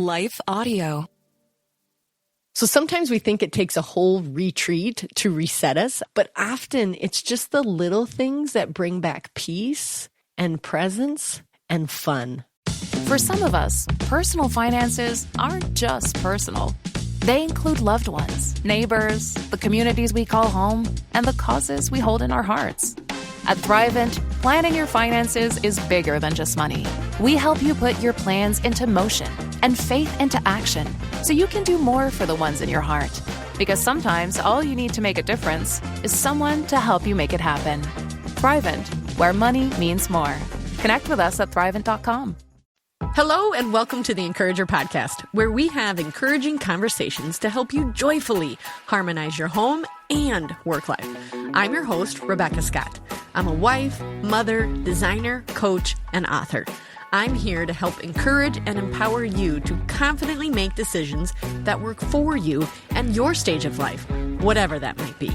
Life Audio. So sometimes we think it takes a whole retreat to reset us, but often it's just the little things that bring back peace and presence and fun. For some of us, personal finances aren't just personal. They include loved ones, neighbors, the communities we call home, and the causes we hold in our hearts. At Thrivent, planning your finances is bigger than just money. We help you put your plans into motion and faith into action so you can do more for the ones in your heart. Because sometimes all you need to make a difference is someone to help you make it happen. Thrivent, where money means more. Connect with us at Thrivent.com. Hello and welcome to the Encourager Podcast, where we have encouraging conversations to help you joyfully harmonize your home and work life. I'm your host, Rebekah Scott. I'm a wife, mother, designer, coach, and author. I'm here to help encourage and empower you to confidently make decisions that work for you and your stage of life, whatever that might be.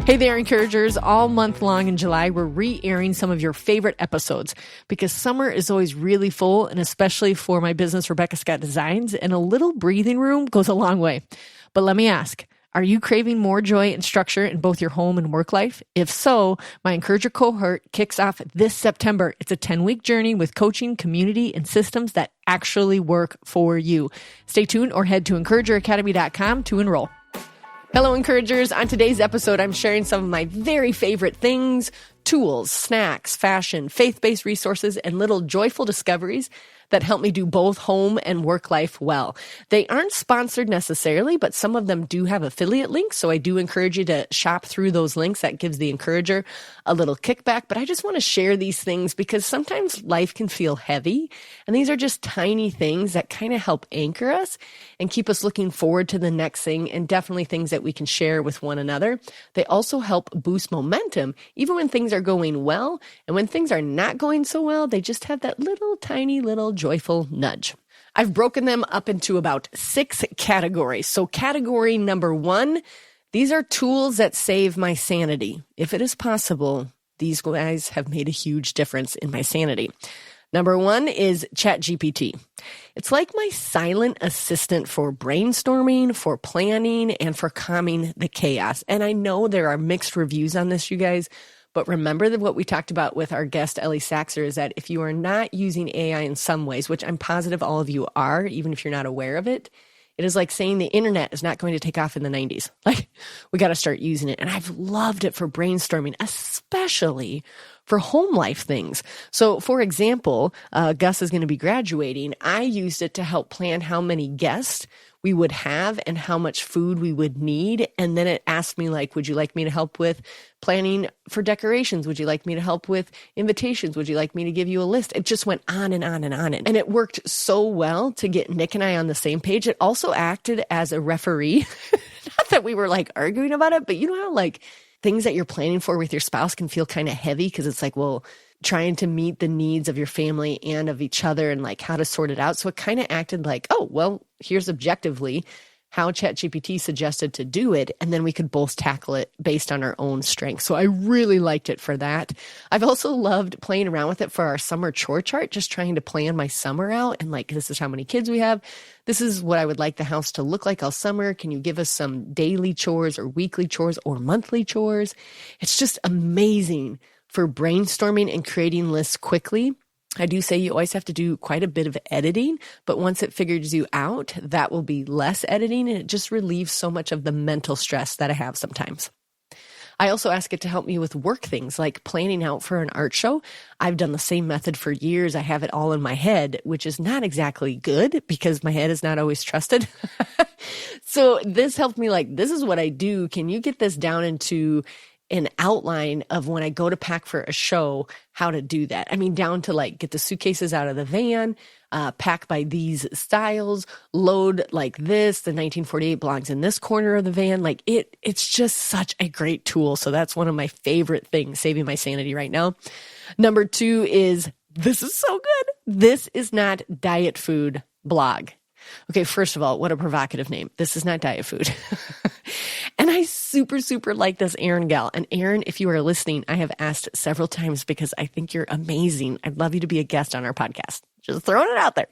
Hey there, Encouragers. All month long in July, we're re-airing some of your favorite episodes because summer is always really full, and especially for my business, Rebekah Scott Designs, and a little breathing room goes a long way. But let me ask, are you craving more joy and structure in both your home and work life? If so, my Encourager cohort kicks off this September. It's a 10-week journey with coaching, community, and systems that actually work for you. Stay tuned or head to encourageracademy.com to enroll. Hello, Encouragers. On today's episode, I'm sharing some of my very favorite things, tools, snacks, fashion, faith-based resources, and little joyful discoveries that help me do both home and work life well. They aren't sponsored necessarily, but some of them do have affiliate links, so I do encourage you to shop through those links. That gives the Encourager a little kickback, but I just want to share these things because sometimes life can feel heavy, and these are just tiny things that kind of help anchor us and keep us looking forward to the next thing, and definitely things that we can share with one another. They also help boost momentum, even when things are going well, and when things are not going so well, they just have that little tiny little joyful nudge. I've broken them up into about 6 categories. So category number 1, these are tools that save my sanity. If it is possible, these guys have made a huge difference in my sanity. Number 1 is ChatGPT. It's like my silent assistant for brainstorming, for planning, and for calming the chaos. And I know there are mixed reviews on this, you guys, but remember that what we talked about with our guest, Ellie Saxer, is that if you are not using AI in some ways, which I'm positive all of you are, even if you're not aware of it, it is like saying the internet is not going to take off in the 90s. Like, we got to start using it. And I've loved it for brainstorming, especially for home life things. So, for example, Gus is going to be graduating. I used it to help plan how many guests we would have and how much food we would need. And then it asked me, like, would you like me to help with planning for decorations? Would you like me to help with invitations? Would you like me to give you a list? It just went on and on and on. And it worked so well to get Nick and I on the same page. It also acted as a referee. Not that we were like arguing about it, but you know how like things that you're planning for with your spouse can feel kind of heavy because it's like, well, trying to meet the needs of your family and of each other and like how to sort it out. So it kind of acted like, oh, well, here's objectively how ChatGPT suggested to do it. And then we could both tackle it based on our own strengths. So I really liked it for that. I've also loved playing around with it for our summer chore chart, just trying to plan my summer out. And like, this is how many kids we have. This is what I would like the house to look like all summer. Can you give us some daily chores or weekly chores or monthly chores? It's just amazing for brainstorming and creating lists quickly. I do say you always have to do quite a bit of editing, but once it figures you out, that will be less editing, and it just relieves so much of the mental stress that I have sometimes. I also ask it to help me with work things like planning out for an art show. I've done the same method for years. I have it all in my head, which is not exactly good because my head is not always trusted. So this helped me like, this is what I do. Can you get this down into an outline of when I go to pack for a show, how to do that? I mean, down to like get the suitcases out of the van, pack by these styles, load like this, the 1948 belongs in this corner of the van. Like it's just such a great tool. So that's one of my favorite things, saving my sanity right now. Number 2 is, this is so good. This is not diet food blog. Okay, first of all, what a provocative name. This is not diet food. And I super like this Erin gal. And Erin, if you are listening, I have asked several times because I think you're amazing. I'd love you to be a guest on our podcast. Just throwing it out there.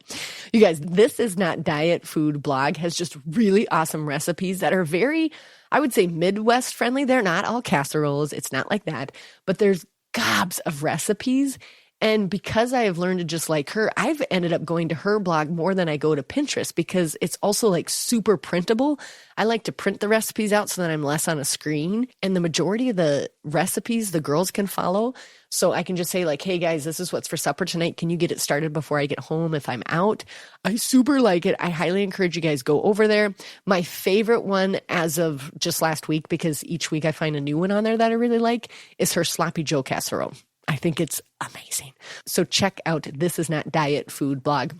You guys, This Is Not Diet Food blog has just really awesome recipes that are very, I would say, Midwest friendly. They're not all casseroles. It's not like that, but there's gobs of recipes. And because I have learned to just like her, I've ended up going to her blog more than I go to Pinterest because it's also like super printable. I like to print the recipes out so that I'm less on a screen. And the majority of the recipes the girls can follow. So I can just say like, hey guys, this is what's for supper tonight. Can you get it started before I get home if I'm out? I super like it. I highly encourage you guys go over there. My favorite one as of just last week, because each week I find a new one on there that I really like, is her Sloppy Joe casserole. I think it's amazing. So check out This Is Not Diet Food blog.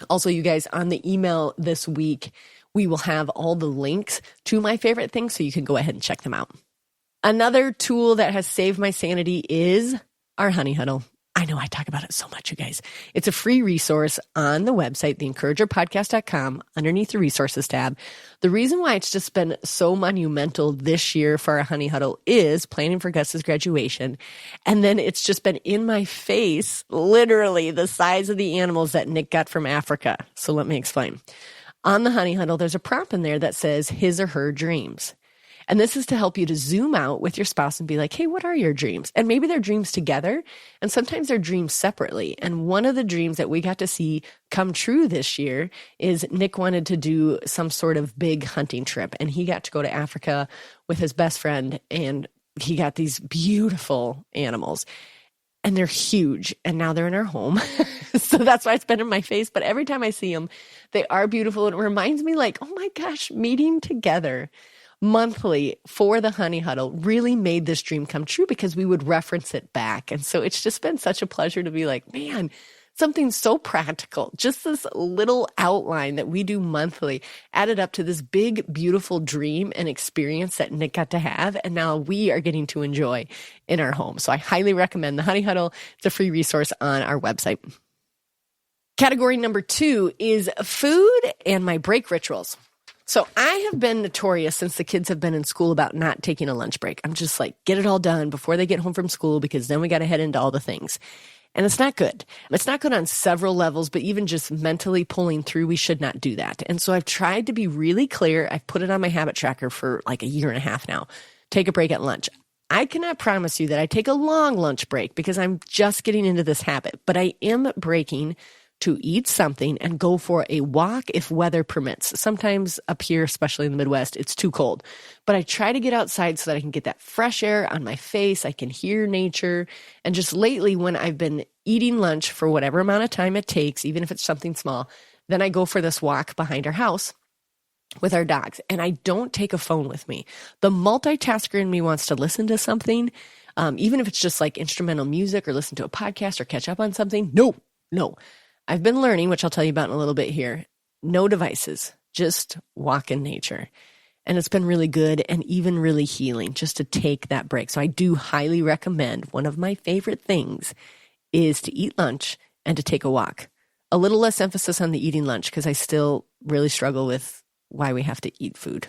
Also, you guys, on the email this week, we will have all the links to my favorite things so you can go ahead and check them out. Another tool that has saved my sanity is our Honey Huddle. I know I talk about it so much, you guys. It's a free resource on the website, theencouragerpodcast.com, underneath the resources tab. The reason why it's just been so monumental this year for our Honey Huddle is planning for Gus's graduation. And then it's just been in my face, literally the size of the animals that Nick got from Africa. So let me explain. On the Honey Huddle, there's a prompt in there that says his or her dreams. And this is to help you to zoom out with your spouse and be like, hey, what are your dreams? And maybe they're dreams together, and sometimes they're dreams separately. And one of the dreams that we got to see come true this year is Nick wanted to do some sort of big hunting trip, and he got to go to Africa with his best friend, and he got these beautiful animals. And they're huge, and now they're in our home. So that's why it's been in my face. But every time I see them, they are beautiful. And it reminds me like, oh my gosh, meeting together monthly for the Honey Huddle really made this dream come true because we would reference it back. And so it's just been such a pleasure to be like, man, something so practical, just this little outline that we do monthly added up to this big, beautiful dream and experience that Nick got to have. And now we are getting to enjoy in our home. So I highly recommend the Honey Huddle. It's a free resource on our website. Category number 2 is food and my break rituals. So I have been notorious since the kids have been in school about not taking a lunch break. I'm just like, get it all done before they get home from school because then we got to head into all the things. And it's not good. It's not good on several levels, but even just mentally pulling through, we should not do that. And so I've tried to be really clear. I've put it on my habit tracker for like a year and a half now. Take a break at lunch. I cannot promise you that I take a long lunch break because I'm just getting into this habit, but I am breaking to eat something and go for a walk if weather permits. Sometimes up here, especially in the Midwest, it's too cold. But I try to get outside so that I can get that fresh air on my face. I can hear nature. And just lately, when I've been eating lunch for whatever amount of time it takes, even if it's something small, then I go for this walk behind our house with our dogs. And I don't take a phone with me. The multitasker in me wants to listen to something, even if it's just like instrumental music or listen to a podcast or catch up on something. No. I've been learning, which I'll tell you about in a little bit here, no devices, just walk in nature. And it's been really good and even really healing just to take that break. So I do highly recommend. One of my favorite things is to eat lunch and to take a walk. A little less emphasis on the eating lunch because I still really struggle with why we have to eat food.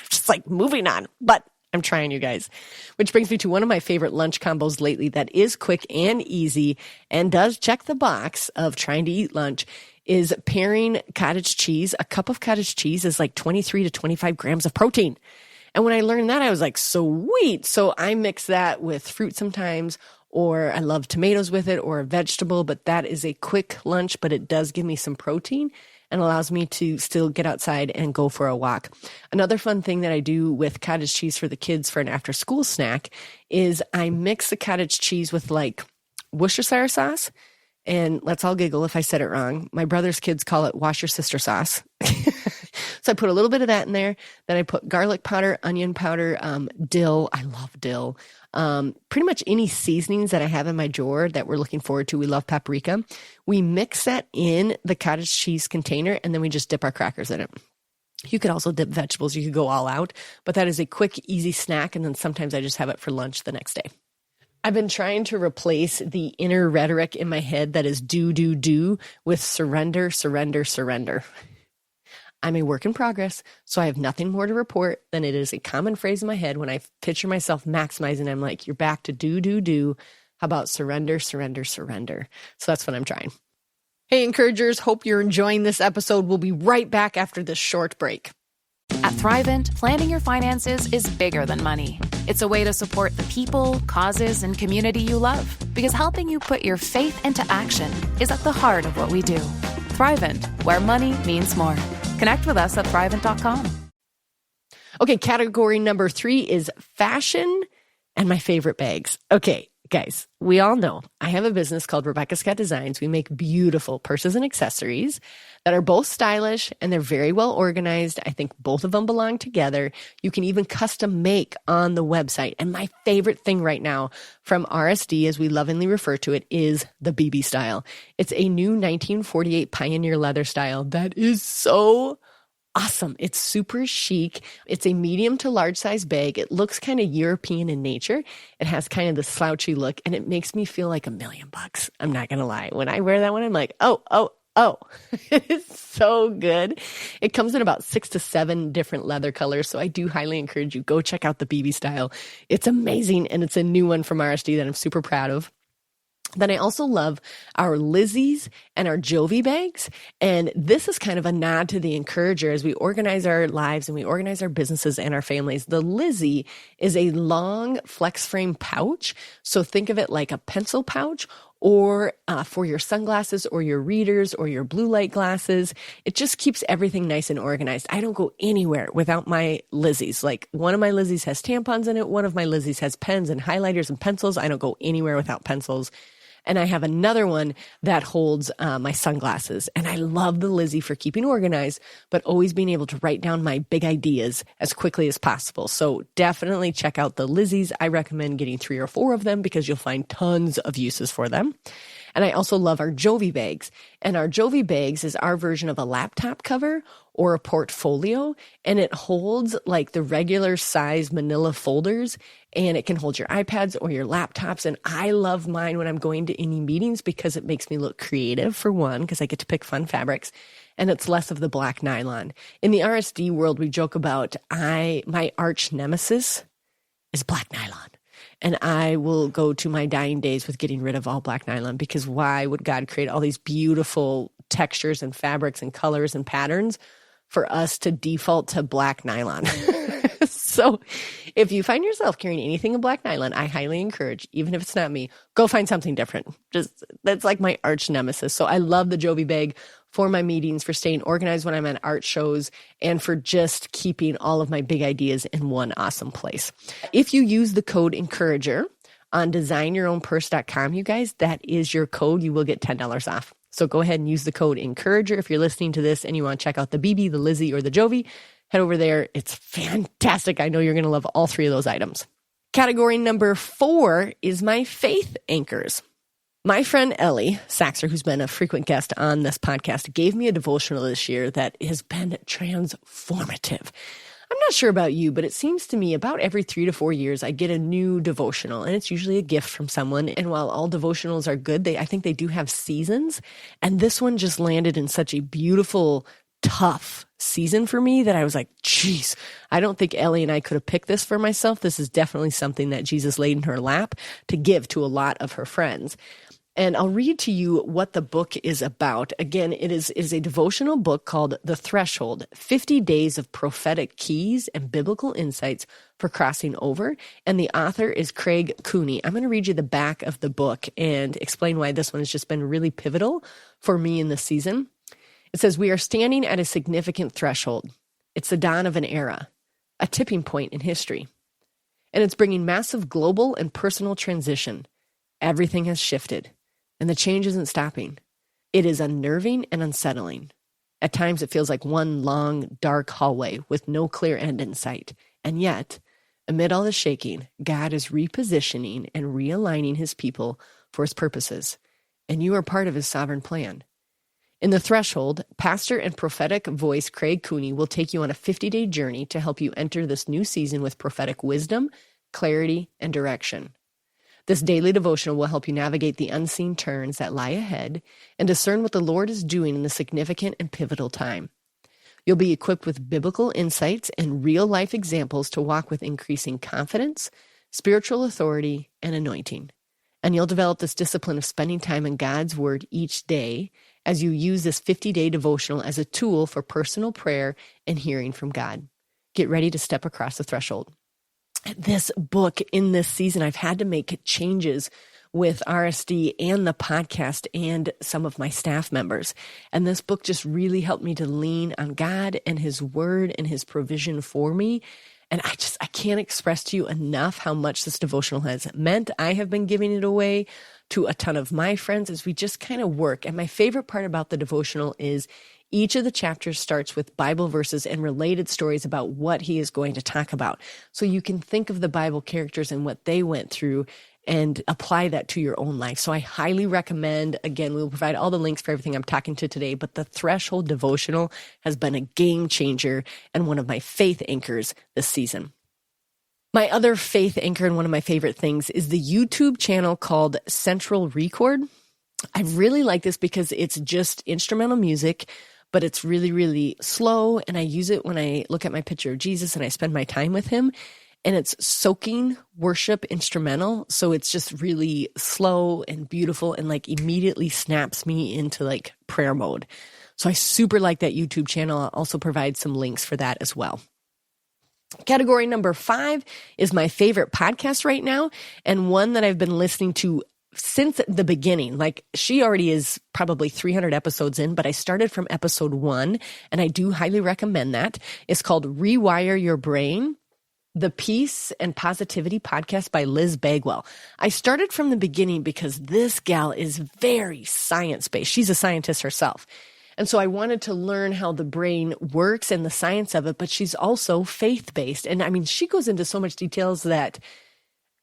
Just like moving on, but I'm trying, you guys. Which brings me to one of my favorite lunch combos lately that is quick and easy and does check the box of trying to eat lunch is pairing cottage cheese. A cup of cottage cheese is like 23 to 25 grams of protein. And when I learned that, I was like, sweet. So I mix that with fruit sometimes, or I love tomatoes with it or a vegetable, but that is a quick lunch, but it does give me some protein and allows me to still get outside and go for a walk. Another fun thing that I do with cottage cheese for the kids for an after-school snack is I mix the cottage cheese with like Worcestershire sauce. And let's all giggle if I said it wrong. My brother's kids call it wash your sister sauce. So I put a little bit of that in there. Then I put garlic powder, onion powder, dill. I love dill. Pretty much any seasonings that I have in my drawer that we're looking forward to. We love paprika. We mix that in the cottage cheese container, and then we just dip our crackers in it. You could also dip vegetables. You could go all out, but that is a quick, easy snack. And then sometimes I just have it for lunch the next day. I've been trying to replace the inner rhetoric in my head that is do with surrender, surrender, surrender. I'm a work in progress, so I have nothing more to report than it is a common phrase in my head when I picture myself maximizing. I'm like, you're back to do. How about surrender, surrender, surrender? So that's what I'm trying. Hey, encouragers, hope you're enjoying this episode. We'll be right back after this short break. At Thrivent, planning your finances is bigger than money. It's a way to support the people, causes, and community you love. Because helping you put your faith into action is at the heart of what we do. Thrivent, where money means more. Connect with us at Thrivent.com. Okay, category number 3 is fashion and my favorite bags. Okay, guys, we all know I have a business called Rebekah Scott Designs. We make beautiful purses and accessories that are both stylish and they're very well organized. I think both of them belong together. You can even custom make on the website. And my favorite thing right now from RSD, as we lovingly refer to it, is the BB style. It's a new 1948 Pioneer leather style that is so awesome. It's super chic. It's a medium to large size bag. It looks kind of European in nature. It has kind of the slouchy look and it makes me feel like $1,000,000. I'm not going to lie. When I wear that one, I'm like, oh. It is so good. It comes in about 6 to 7 different leather colors. So I do highly encourage you, go check out the BB style. It's amazing. And it's a new one from RSD that I'm super proud of. Then I also love our Lizzie's and our Jovi bags. And this is kind of a nod to the encourager as we organize our lives and we organize our businesses and our families. The Lizzie is a long flex frame pouch. So think of it like a pencil pouch or for your sunglasses or your readers or your blue light glasses. It just keeps everything nice and organized. I don't go anywhere without my Lizzie's. Like one of my Lizzie's has tampons in it. One of my Lizzie's has pens and highlighters and pencils. I don't go anywhere without pencils. And I have another one that holds my sunglasses. And I love the Lizzie for keeping organized, but always being able to write down my big ideas as quickly as possible. So definitely check out the Lizzies. I recommend getting 3 or 4 of them because you'll find tons of uses for them. And I also love our Jovi bags. And our Jovi bags is our version of a laptop cover or a portfolio. And it holds like the regular size manila folders. And it can hold your iPads or your laptops. And I love mine when I'm going to any meetings because it makes me look creative, for one, because I get to pick fun fabrics. And it's less of the black nylon. In the RSD world, we joke about my arch nemesis is black nylon. And I will go to my dying days with getting rid of all black nylon because why would God create all these beautiful textures and fabrics and colors and patterns for us to default to black nylon? So if you find yourself carrying anything in black nylon, I highly encourage, even if it's not me, go find something different. That's like my arch nemesis. So I love the Jovi bag for my meetings, for staying organized when I'm at art shows, and for just keeping all of my big ideas in one awesome place. If you use the code ENCOURAGER on designyourownpurse.com, you guys, that is your code. You will get $10 off. So go ahead and use the code ENCOURAGER. If you're listening to this and you want to check out the BB, the Lizzie, or the Jovi, head over there. It's fantastic. I know you're going to love all 3 of those items. Category number 4 is my faith anchors. My friend Ellie Saxer, who's been a frequent guest on this podcast, gave me a devotional this year that has been transformative. I'm not sure about you, but it seems to me about every 3 to 4 years, I get a new devotional, and it's usually a gift from someone. And while all devotionals are good, I think they do have seasons. And this one just landed in such a beautiful, tough season for me that I was like, geez, I don't think Ellie and I could have picked this for myself. This is definitely something that Jesus laid in her lap to give to a lot of her friends. And I'll read to you what the book is about. Again, it is a devotional book called The Threshold, 50 Days of Prophetic Keys and Biblical Insights for Crossing Over. And the author is Craig Cooney. I'm going to read you the back of the book and explain why this one has just been really pivotal for me in this season. It says, we are standing at a significant threshold. It's the dawn of an era, a tipping point in history. And it's bringing massive global and personal transition. Everything has shifted. And the change isn't stopping. It is unnerving and unsettling. At times it feels like one long, dark hallway with no clear end in sight. And yet, amid all the shaking, God is repositioning and realigning his people for his purposes. And you are part of his sovereign plan. In The Threshold, pastor and prophetic voice Craig Cooney will take you on a 50-day journey to help you enter this new season with prophetic wisdom, clarity, and direction. This daily devotional will help you navigate the unseen turns that lie ahead and discern what the Lord is doing in the significant and pivotal time. You'll be equipped with biblical insights and real-life examples to walk with increasing confidence, spiritual authority, and anointing. And you'll develop this discipline of spending time in God's word each day as you use this 50-day devotional as a tool for personal prayer and hearing from God. Get ready to step across the threshold. This book in this season, I've had to make changes with RSD and the podcast and some of my staff members. And this book just really helped me to lean on God and his word and his provision for me. And I can't express to you enough how much this devotional has meant. I have been giving it away to a ton of my friends as we just kind of work. And my favorite part about the devotional is each of the chapters starts with Bible verses and related stories about what he is going to talk about. So you can think of the Bible characters and what they went through and apply that to your own life. So I highly recommend, again, we will provide all the links for everything I'm talking to today, but the Threshold devotional has been a game changer and one of my faith anchors this season. My other faith anchor and one of my favorite things is the YouTube channel called Central Record. I really like this because it's just instrumental music, but it's really, really slow. And I use it when I look at my picture of Jesus and I spend my time with him. And it's soaking worship instrumental. So it's just really slow and beautiful and like immediately snaps me into like prayer mode. So I super like that YouTube channel. I'll also provide some links for that as well. Category number 5 is my favorite podcast right now, and one that I've been listening to since the beginning. Like, she already is probably 300 episodes in, but I started from episode 1, and I do highly recommend that. It's called Rewire Your Brain, the Peace and Positivity podcast by Liz Bagwell. I started from the beginning because this gal is very science-based. She's a scientist herself. And so I wanted to learn how the brain works and the science of it, but she's also faith-based. And I mean, she goes into so much details that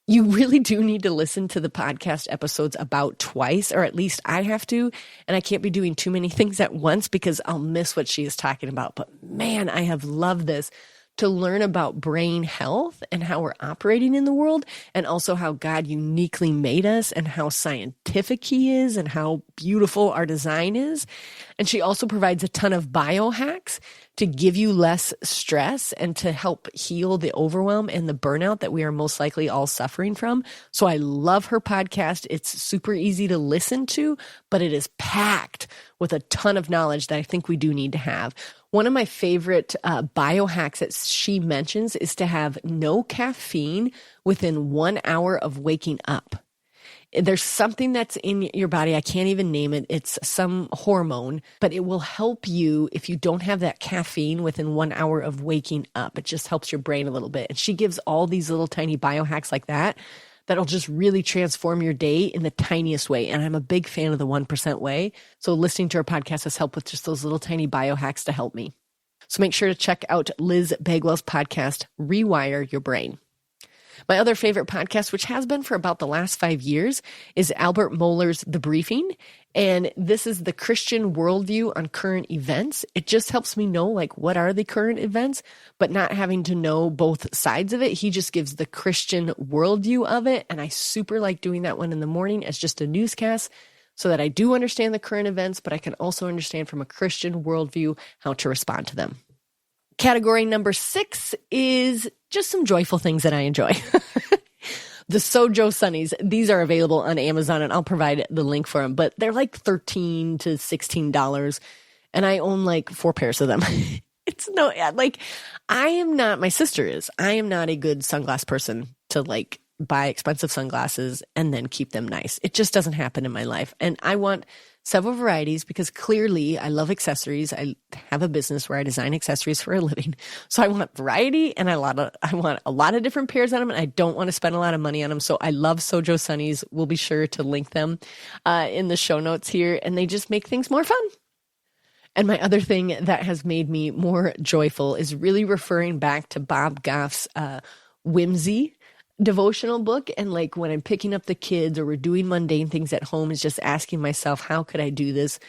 you really do need to listen to the podcast episodes about twice, or at least I have to. And I can't be doing too many things at once because I'll miss what she is talking about. But man, I have loved this, to learn about brain health and how we're operating in the world, and also how God uniquely made us and how scientific he is and how beautiful our design is. And she also provides a ton of biohacks to give you less stress and to help heal the overwhelm and the burnout that we are most likely all suffering from. So I love her podcast. It's super easy to listen to, but it is packed with a ton of knowledge that I think we do need to have. One of my favorite biohacks that she mentions is to have no caffeine within 1 hour of waking up. There's something that's in your body, I can't even name it. It's some hormone, but it will help you if you don't have that caffeine within 1 hour of waking up. It just helps your brain a little bit. And she gives all these little tiny biohacks like that that'll just really transform your day in the tiniest way. And I'm a big fan of the 1% way. So listening to her podcast has helped with just those little tiny biohacks to help me. So make sure to check out Liz Bagwell's podcast, Rewire Your Brain. My other favorite podcast, which has been for about the last 5 years, is Albert Mohler's The Briefing. And this is the Christian worldview on current events. It just helps me know, like, what are the current events, but not having to know both sides of it. He just gives the Christian worldview of it. And I super like doing that one in the morning as just a newscast, so that I do understand the current events, but I can also understand from a Christian worldview how to respond to them. Category number 6 is just some joyful things that I enjoy. The Sojo Sunnies, these are available on Amazon, and I'll provide the link for them, but they're like $13 to $16, and I own like 4 pairs of them. It's no, like, my sister is. I am not a good sunglass person to like buy expensive sunglasses and then keep them nice. It just doesn't happen in my life. And I want several varieties because clearly I love accessories. I have a business where I design accessories for a living. So I want variety, and I want a lot of different pairs on them, and I don't want to spend a lot of money on them. So I love Sojo Sunnies. We'll be sure to link them in the show notes here, and they just make things more fun. And my other thing that has made me more joyful is really referring back to Bob Goff's Whimsy devotional book. And like when I'm picking up the kids or we're doing mundane things at home, is just asking myself, how could I do this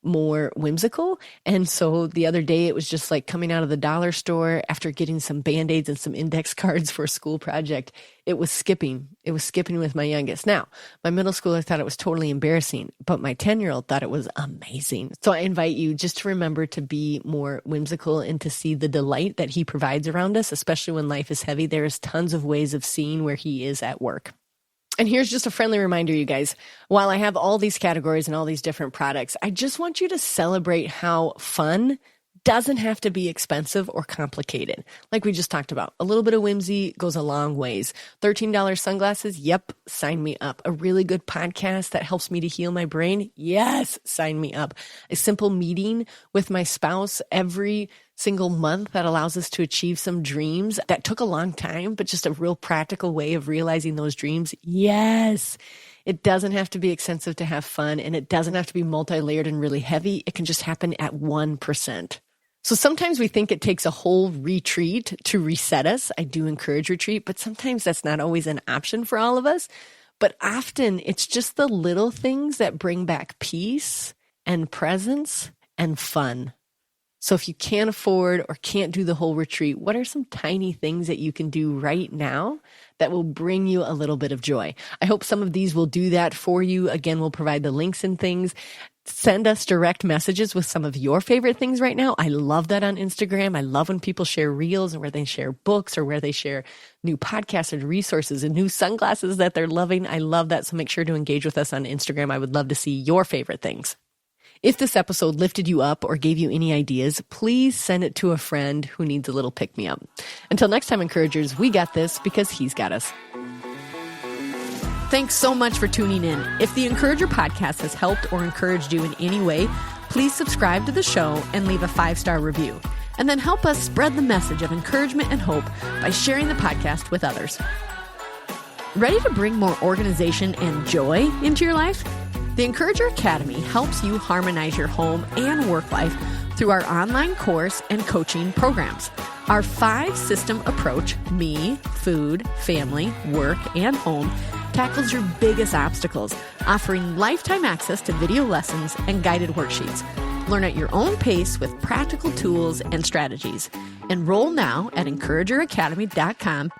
more whimsical? And so the other day it was just like coming out of the dollar store after getting some Band-Aids and some index cards for a school project. It was skipping with my youngest. Now, my middle schooler thought it was totally embarrassing, but my 10-year-old thought it was amazing. So I invite you just to remember to be more whimsical and to see the delight that he provides around us, especially when life is heavy. There is tons of ways of seeing where he is at work. And here's just a friendly reminder, you guys. While I have all these categories and all these different products, I just want you to celebrate how fun doesn't have to be expensive or complicated. Like we just talked about, a little bit of whimsy goes a long ways. $13 sunglasses? Yep, sign me up. A really good podcast that helps me to heal my brain? Yes, sign me up. A simple meeting with my spouse every single month that allows us to achieve some dreams that took a long time, but just a real practical way of realizing those dreams? Yes. It doesn't have to be expensive to have fun, and it doesn't have to be multi-layered and really heavy. It can just happen at 1%. So sometimes we think it takes a whole retreat to reset us. I do encourage retreat, but sometimes that's not always an option for all of us. But often it's just the little things that bring back peace and presence and fun. So if you can't afford or can't do the whole retreat, what are some tiny things that you can do right now that will bring you a little bit of joy? I hope some of these will do that for you. Again, we'll provide the links and things. Send us direct messages with some of your favorite things right now. I love that on Instagram. I love when people share reels and where they share books or where they share new podcasts and resources and new sunglasses that they're loving. I love that. So make sure to engage with us on Instagram. I would love to see your favorite things. If this episode lifted you up or gave you any ideas, please send it to a friend who needs a little pick-me-up. Until next time, encouragers, we got this because he's got us. Thanks so much for tuning in. If the Encourager podcast has helped or encouraged you in any way, please subscribe to the show and leave a 5-star review. And then help us spread the message of encouragement and hope by sharing the podcast with others. Ready to bring more organization and joy into your life? The Encourager Academy helps you harmonize your home and work life through our online course and coaching programs. Our 5-system approach, me, food, family, work, and home, tackles your biggest obstacles, offering lifetime access to video lessons and guided worksheets. Learn at your own pace with practical tools and strategies. Enroll now at encourageracademy.com.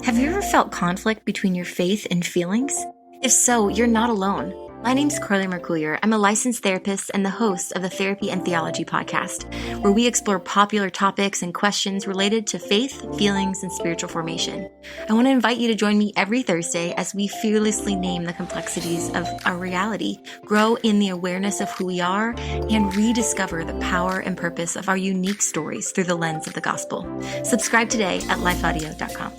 Have you ever felt conflict between your faith and feelings? If so, you're not alone. My name's Carly Mercoulier. I'm a licensed therapist and the host of the Therapy and Theology podcast, where we explore popular topics and questions related to faith, feelings, and spiritual formation. I want to invite you to join me every Thursday as we fearlessly name the complexities of our reality, grow in the awareness of who we are, and rediscover the power and purpose of our unique stories through the lens of the gospel. Subscribe today at lifeaudio.com.